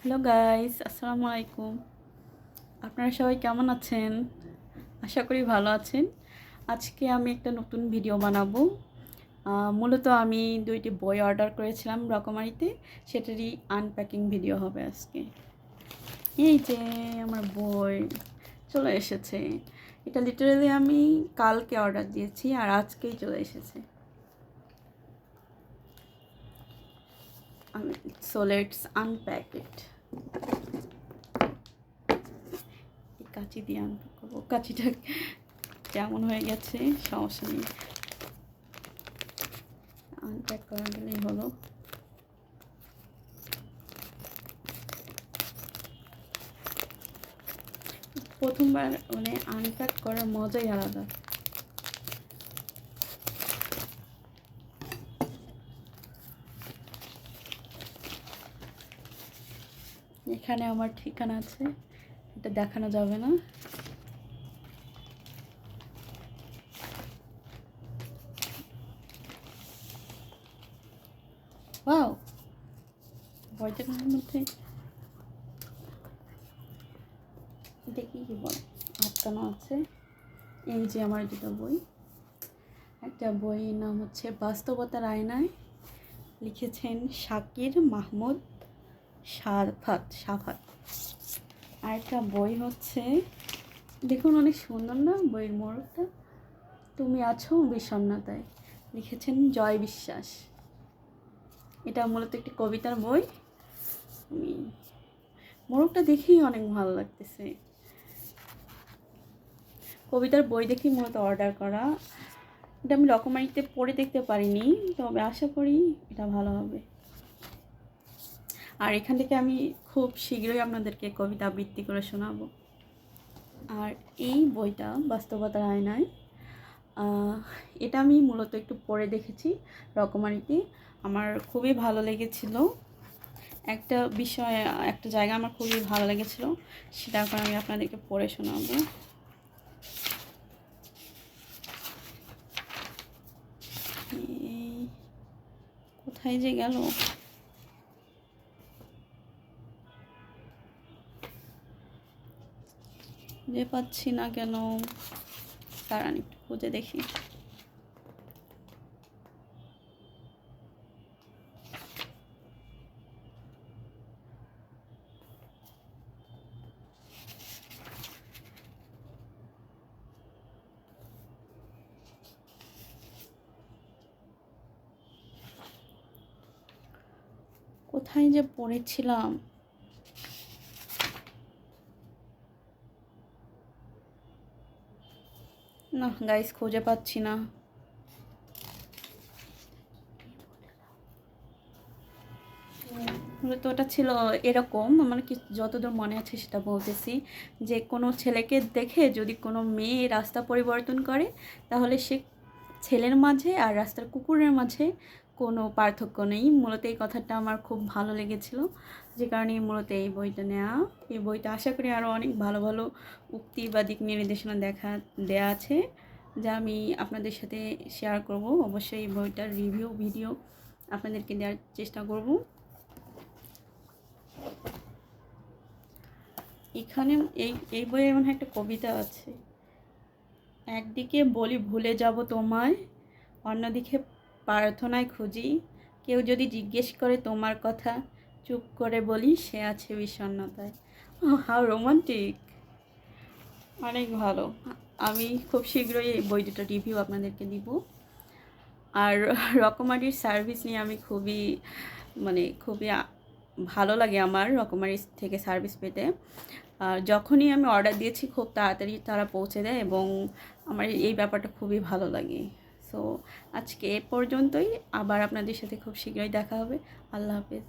Hello guys, আসসালামু আলাইকুম। আপনারা সবাই কেমন আছেন? আশা করি ভালো আছেন। আজকে আমি একটা নতুন ভিডিও বানাবো। মূলত আমি 2টি বই অর্ডার করেছিলাম রকমারিতে, সেটারই আনপ্যাকিং ভিডিও হবে আজকে। এই যে আমার বই চলে এসেছে। এটা লিটারালি আমি কালকে অর্ডার দিয়েছি আর আজকেই চলে এসেছে। সো লেটস আনপ্যাক ইট। কাঁচি দিয়ে আনপ্যাক করবো। কাঁচিটা কেমন হয়ে গেছে, সমস্যা নেই, আনপ্যাক করা গেলেই হলো। প্রথমবার মানে আনপ্যাক করার মজাই আলাদা। এখানে আমার ঠিকানা আছে, এটা দেখানো যাবে না। ওয়াও, বইটার মধ্যে দেখি কি বলে আটকানো আছে। এই যে আমার দুটো বই, একটা বইয়ের নাম হচ্ছে বাস্তবতার আয়নায়, লিখেছেন শাকির মাহমুদ সাফাত। আর একটা বই হচ্ছে, দেখুন অনেক সুন্দর না বইয়ের মোড়কটা, তুমি আছো বিষণ্ণতায়, লিখেছেন জয় বিশ্বাস। এটা মূলত একটি কবিতার বই। আমি মোড়কটা দেখেই অনেক ভালো লাগতেছে। কবিতার বই দেখেই মূলত অর্ডার করা। এটা আমি রকমারিতে পড়ে দেখতে পারিনি, তবে আশা করি এটা ভালো হবে। আর এখান থেকে আমি খুব শীঘ্রই আপনাদেরকে কবিতা আবৃত্তি করে শোনাবো। আর এই বইটা বাস্তবতার আয়নায়, এটা আমি মূলত একটু পড়ে দেখেছি রকমারিতে, আমার খুবই ভালো লেগেছিল। একটা বিষয়, একটা জায়গা আমার খুবই ভালো লেগেছিল, সেটা এখন আমি আপনাদেরকে পড়ে শোনাবো। কোথায় যে গেল, যে পাচ্ছি না কেন, দাঁড়ান একটু খুঁজে দেখি। কোথায় যে পড়েছিলাম, না গাইস খুঁজে পাচ্ছি না। তো ওটা ছিল এরকম, মানে কি যতদূর মনে আছে সেটা বলতেছি, যে কোনো ছেলেকে দেখে যদি কোনো মেয়ে রাস্তা পরিবর্তন করে, তাহলে সে ছেলের মাঝে আর রাস্তার কুকুরের মাঝে কোনো পার্থক্য নেই। মূলত এই কথাটা আমার খুব ভালো লেগেছিল, যে কারণে মূলত এই বইটা নেওয়া। এই বইটা আশা করি আরও অনেক ভালো ভালো উক্তি বা দিক নির্দেশনা দেয়া আছে, যা আমি আপনাদের সাথে শেয়ার করব। অবশ্যই এই বইটার রিভিউ ভিডিও আপনাদেরকে দেওয়ার চেষ্টা করব। এখানে এই এই বইয়ে এমন একটা কবিতা আছে, একদিকে বলি ভুলে যাব তোমায়, অন্যদিকে প্রার্থনায় খুঁজি, কেউ যদি জিজ্ঞেস করে তোমার কথা, চুপ করে বলি সে আছে বিষণ্ণতায়। হাউ রোমান্টিক, অনেক ভালো। আমি খুব শীঘ্রই এই বই দুটো রিভিউ আপনাদেরকে দিব। আর রকমারির সার্ভিস নিয়ে আমি খুবই ভালো লাগে আমার রকমারি থেকে সার্ভিস পেতে। যখনই আমি অর্ডার দিয়েছি খুব তাড়াতাড়ি তারা পৌঁছে দেয়, এবং আমার এই ব্যাপারটা খুবই ভালো লাগে। সো আজকে এ পর্যন্তই, আবার আপনাদের সাথে খুব শীঘ্রই দেখা হবে। আল্লাহ হাফেজ।